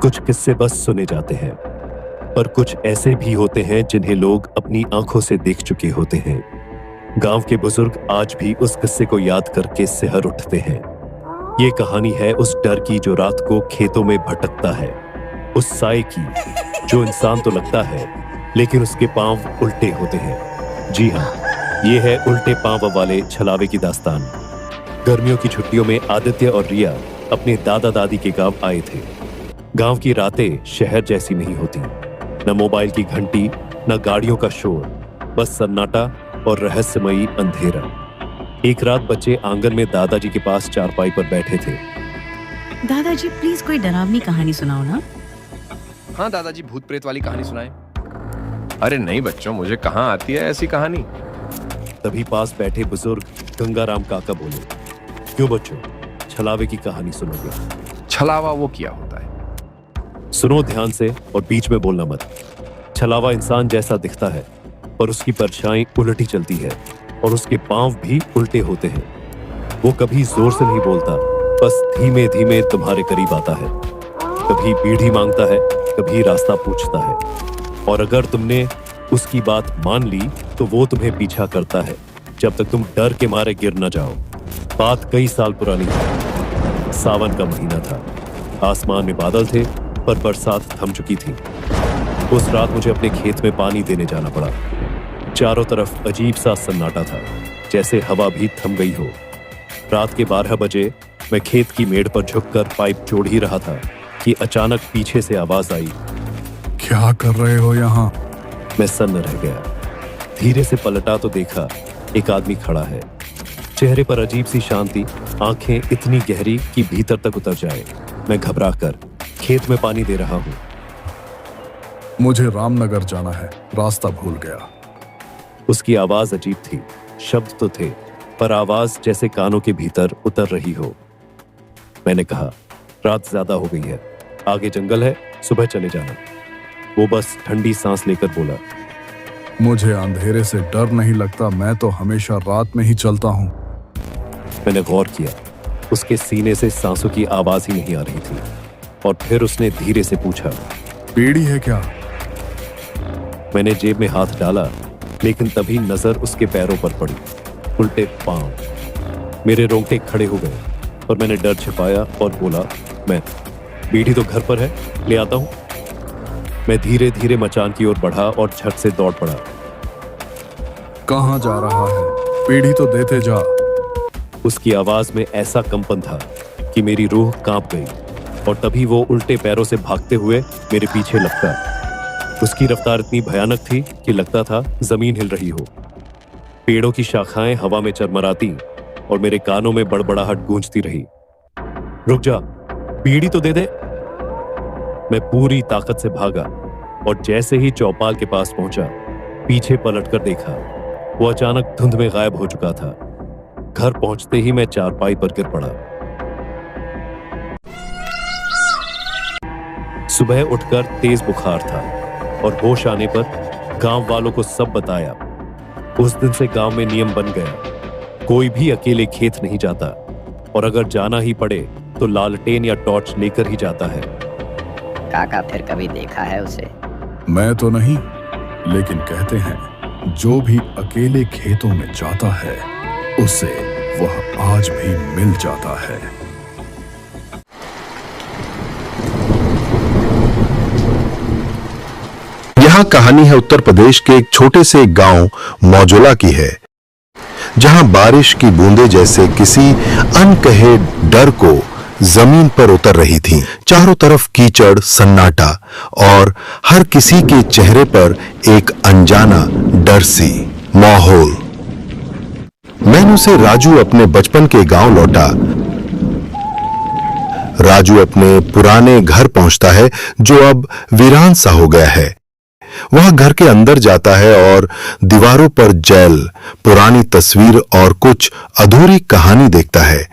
कुछ किस्से बस सुने जाते हैं, पर कुछ ऐसे भी होते हैं जिन्हें लोग अपनी आंखों से देख चुके होते हैं। गांव के बुजुर्ग आज भी उस किस्से को याद करके सिहर उठते हैं। ये कहानी है उस डर की जो रात को खेतों में भटकता है, उस साए की जो इंसान तो लगता है लेकिन उसके पांव उल्टे होते हैं। जी हाँ, ये है उल्टे पांव वाले छलावे की दास्तान। गर्मियों की छुट्टियों में आदित्य और रिया अपने दादा दादी के गांव आए थे। गांव की रातें शहर जैसी नहीं होती, न मोबाइल की घंटी, न गाड़ियों का शोर, बस सन्नाटा और रहस्यमयी अंधेरा। एक रात बच्चे आंगन में दादाजी के पास चारपाई पर बैठे थे। दादाजी प्लीज कोई डरावनी कहानी सुनाओ ना। हाँ दादाजी, भूत प्रेत वाली कहानी सुनाए। अरे नहीं बच्चों, मुझे कहाँ आती है ऐसी कहानी। तभी पास बैठे बुजुर्ग गंगाराम काका बोले, क्यों बच्चों, छलावे की कहानी सुनोगे? छलावा वो क्या होता है? सुनो ध्यान से और बीच में बोलना मत। छलावा इंसान जैसा दिखता है, पर उसकी परछाई उल्टी चलती है और उसके पांव भी उल्टे होते हैं। वो कभी जोर से नहीं बोलता, बस धीमे धीमे तुम्हारे करीब आता है। कभी बीड़ी मांगता है, कभी रास्ता पूछता है, और अगर तुमने उसकी बात मान ली तो वो तुम्हें पीछा करता है जब तक तुम डर के मारे गिर न जाओ। बात कई साल पुरानी है। सावन का महीना था, आसमान में बादल थे पर बरसात थम चुकी थी। उस रात मुझे अपने खेत में पानी देने जाना पड़ा। चारों तरफ अजीब सा सन्नाटा था, जैसे हवा भी थम गई हो। रात के 12 बजे मैं खेत की मेड़ पर झुककर पाइप जोड़ ही रहा था कि अचानक पीछे से आवाज आई, क्या कर रहे हो यहाँ? मैं सन्न रह गया। धीरे से पलटा तो देखा एक आदमी खड़ा है, चेहरे पर अजीब सी शांति, आंखें इतनी गहरी कि भीतर तक उतर जाए। मैं घबरा कर खेत में पानी दे रहा हूँ। मुझे रामनगर जाना है, रास्ता भूल गया। उसकी आवाज अजीब थी, शब्द तो थे, पर आवाज जैसे कानों के भीतर उतर रही हो। मैंने कहा, रात ज्यादा हो गई है, आगे जंगल है, सुबह चले जाना। वो बस ठंडी सांस लेकर बोला, मुझे अंधेरे से डर नहीं लगता, मैं तो हमेशा रात में ही चलता हूँ। मैंने गौर किया, उसके सीने से सांसों की आवाज ही नहीं आ रही थी। और फिर उसने धीरे से पूछा, बीड़ी है क्या? मैंने जेब में हाथ डाला, लेकिन तभी नजर उसके पैरों पर पड़ी, उल्टे पांव। मेरे रोंगटे खड़े हो गए और मैंने डर छिपाया और बोला, मैं बीड़ी तो घर पर है, ले आता हूं। मैं धीरे धीरे मचान की ओर बढ़ा और झट से दौड़ पड़ा। कहाँ जा रहा है? बीड़ी तो देते जा। उसकी आवाज में ऐसा कंपन था कि मेरी रूह कांप गई, और तभी वो उल्टे पैरों से भागते हुए मेरे पीछे लगता। उसकी रफ्तार इतनी भयानक थी कि लगता था जमीन हिल रही हो। पेड़ों की शाखाएं हवा में चरमराती और मेरे कानों में बड़बड़ाहट गूंजती रही। रुक जा, बीड़ी तो दे दे। मैं पूरी ताकत से भागा और जैसे ही चौपाल के पास पहुंचा, पीछे पलटकर देखा, वो अचानक धुंध में गायब हो चुका था। घर पहुंचते ही मैं चारपाई पर गिर पड़ा। सुबह उठकर तेज बुखार था और होश आने पर गांव वालों को सब बताया। उस दिन से गांव में नियम बन गया, कोई भी अकेले खेत नहीं जाता, और अगर जाना ही पड़े तो लालटेन या टॉर्च लेकर ही जाता है। काका फिर कभी देखा है उसे? मैं तो नहीं, लेकिन कहते हैं जो भी अकेले खेतों में जाता है उसे वह आज भी मिल जाता है। यह कहानी है उत्तर प्रदेश के एक छोटे से गांव मौजोला की है, जहां बारिश की बूंदें जैसे किसी अनकहे डर को जमीन पर उतर रही थीं। चारों तरफ कीचड़, सन्नाटा और हर किसी के चेहरे पर एक अनजाना डर सी माहौल। मैनू से राजू अपने बचपन के गांव लौटा। राजू अपने पुराने घर पहुंचता है जो अब वीरान सा हो गया है। वह घर के अंदर जाता है और दीवारों पर जेल, पुरानी तस्वीर और कुछ अधूरी कहानी देखता है।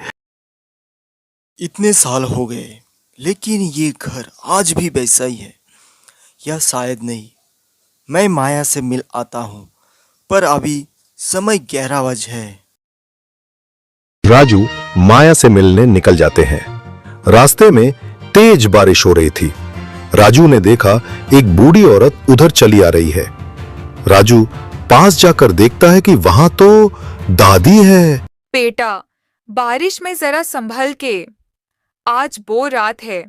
इतने साल हो गए, लेकिन ये घर आज भी वैसा ही है, या शायद नहीं। मैं माया से मिल आता हूँ, पर अभी समय 11 बजे है। राजू माया से मिलने निकल जाते हैं। रास्ते में तेज बारिश हो रही थी। राजू ने देखा एक बूढ़ी औरत उधर चली आ रही है। राजू पास जाकर देखता है कि वहां तो दादी है। बेटा, बारिश में जरा संभल के। आज वो रात है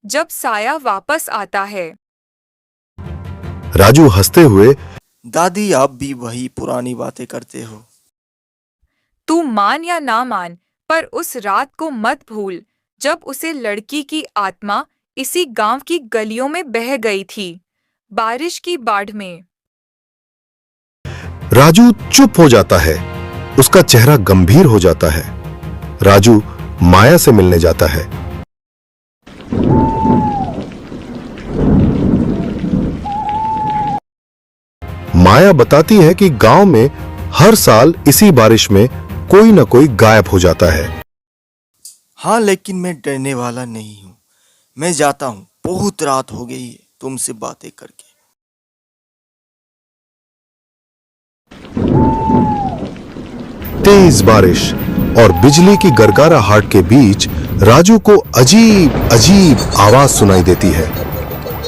जब साया वापस आता है। राजू हंसते हुए, दादी आप भी वही पुरानी बातें करते हो। तू मान या ना मान, पर उस रात को मत भूल जब उसे लड़की की आत्मा इसी गांव की गलियों में बह गई थी, बारिश की बाढ़ में। राजू चुप हो जाता है। उसका चेहरा गंभीर हो जाता है। राजू माया से मिलने जाता है। माया बताती है कि गांव में हर साल इसी बारिश में कोई न कोई गायब हो जाता है। हाँ, लेकिन मैं डरने वाला नहीं हूँ। मैं जाता हूँ, बहुत रात हो गई है तुमसे बातें करके। तेज बारिश और बिजली की गरगराहट के बीच राजू को अजीब अजीब आवाज सुनाई देती है।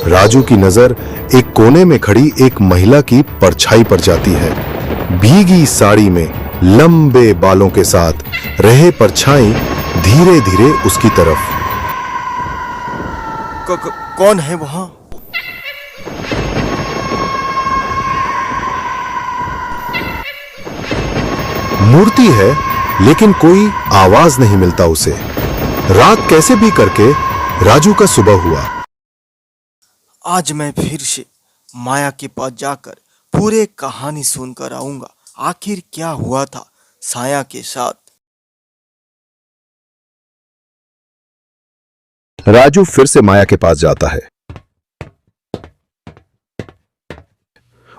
राजू की नजर एक कोने में खड़ी एक महिला की परछाई पर जाती है। भीगी साड़ी में लंबे बालों के साथ रहे परछाई धीरे धीरे उसकी तरफ। कौन है वहां? मूर्ति है, लेकिन कोई आवाज नहीं मिलता उसे। रात कैसे भी करके राजू का सुबह हुआ। आज मैं फिर से माया के पास जाकर पूरे कहानी सुनकर आऊंगा। आखिर क्या हुआ था साया के साथ। राजू फिर से माया के पास जाता है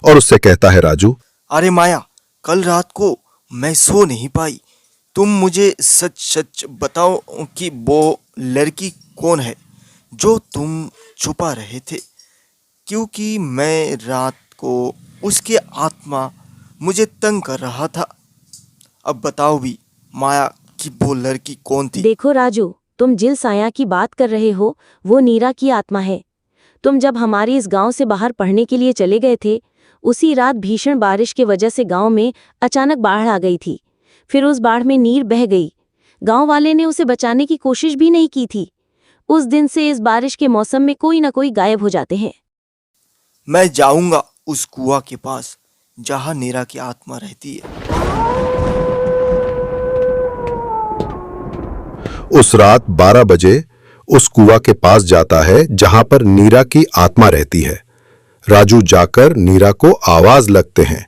और उससे कहता है, राजू, अरे माया, कल रात को मैं सो नहीं पाई। तुम मुझे सच सच बताओ कि वो लड़की कौन है जो तुम छुपा रहे थे, क्योंकि मैं रात को उसकी आत्मा मुझे तंग कर रहा था। अब बताओ भी माया कि वो लड़की कौन थी। देखो राजू, तुम जिल साया की बात कर रहे हो वो नीरा की आत्मा है। तुम जब हमारी इस गांव से बाहर पढ़ने के लिए चले गए थे, उसी रात भीषण बारिश की वजह से गांव में अचानक बाढ़ आ गई थी। फिर उस बाढ़ में नीर बह गई। गांव वाले ने उसे बचाने की कोशिश भी नहीं की थी। उस दिन से इस बारिश के मौसम में कोई ना कोई गायब हो जाते हैं। मैं जाऊंगा उस कुआं के पास जहां नीरा की आत्मा रहती है। उस रात 12 बजे उस कुआं के पास जाता है जहां पर नीरा की आत्मा रहती है। राजू जाकर नीरा को आवाज लगते हैं।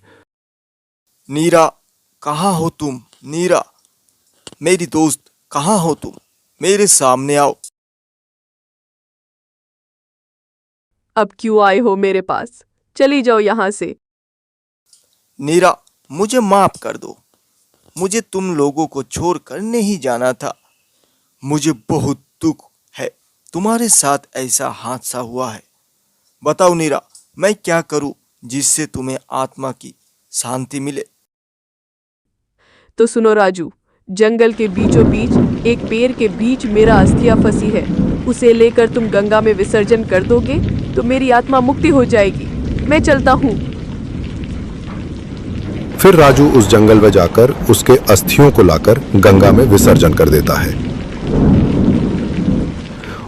नीरा, कहाँ हो तुम? नीरा, मेरी दोस्त, कहाँ हो तुम? मेरे सामने आओ। अब क्यों आए हो मेरे पास? चली जाओ यहां से। नीरा, मुझे माफ कर दो। मुझे तुम लोगों को छोड़कर नहीं जाना था। मुझे बहुत दुख है तुम्हारे साथ ऐसा हादसा हुआ है। बताओ नीरा, मैं क्या करूं जिससे तुम्हें आत्मा की शांति मिले? तो सुनो राजू, जंगल के बीचों बीच एक पेड़ के बीच मेरा अस्थिया फंसी है। उसे लेकर तुम गंगा में विसर्जन कर दोगे तो मेरी आत्मा मुक्ति हो जाएगी। मैं चलता हूँ। फिर राजू उस जंगल में जाकर उसके अस्थियों को लाकर गंगा में विसर्जन कर देता है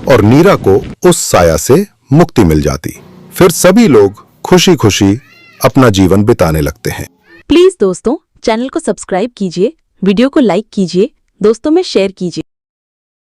और नीरा को उस साया से मुक्ति मिल जाती। फिर सभी लोग खुशी खुशी अपना जीवन बिताने लगते हैं। प्लीज दोस्तों, चैनल को सब्सक्राइब कीजिए, वीडियो को लाइक कीजिए, दोस्तों में शेयर कीजिए।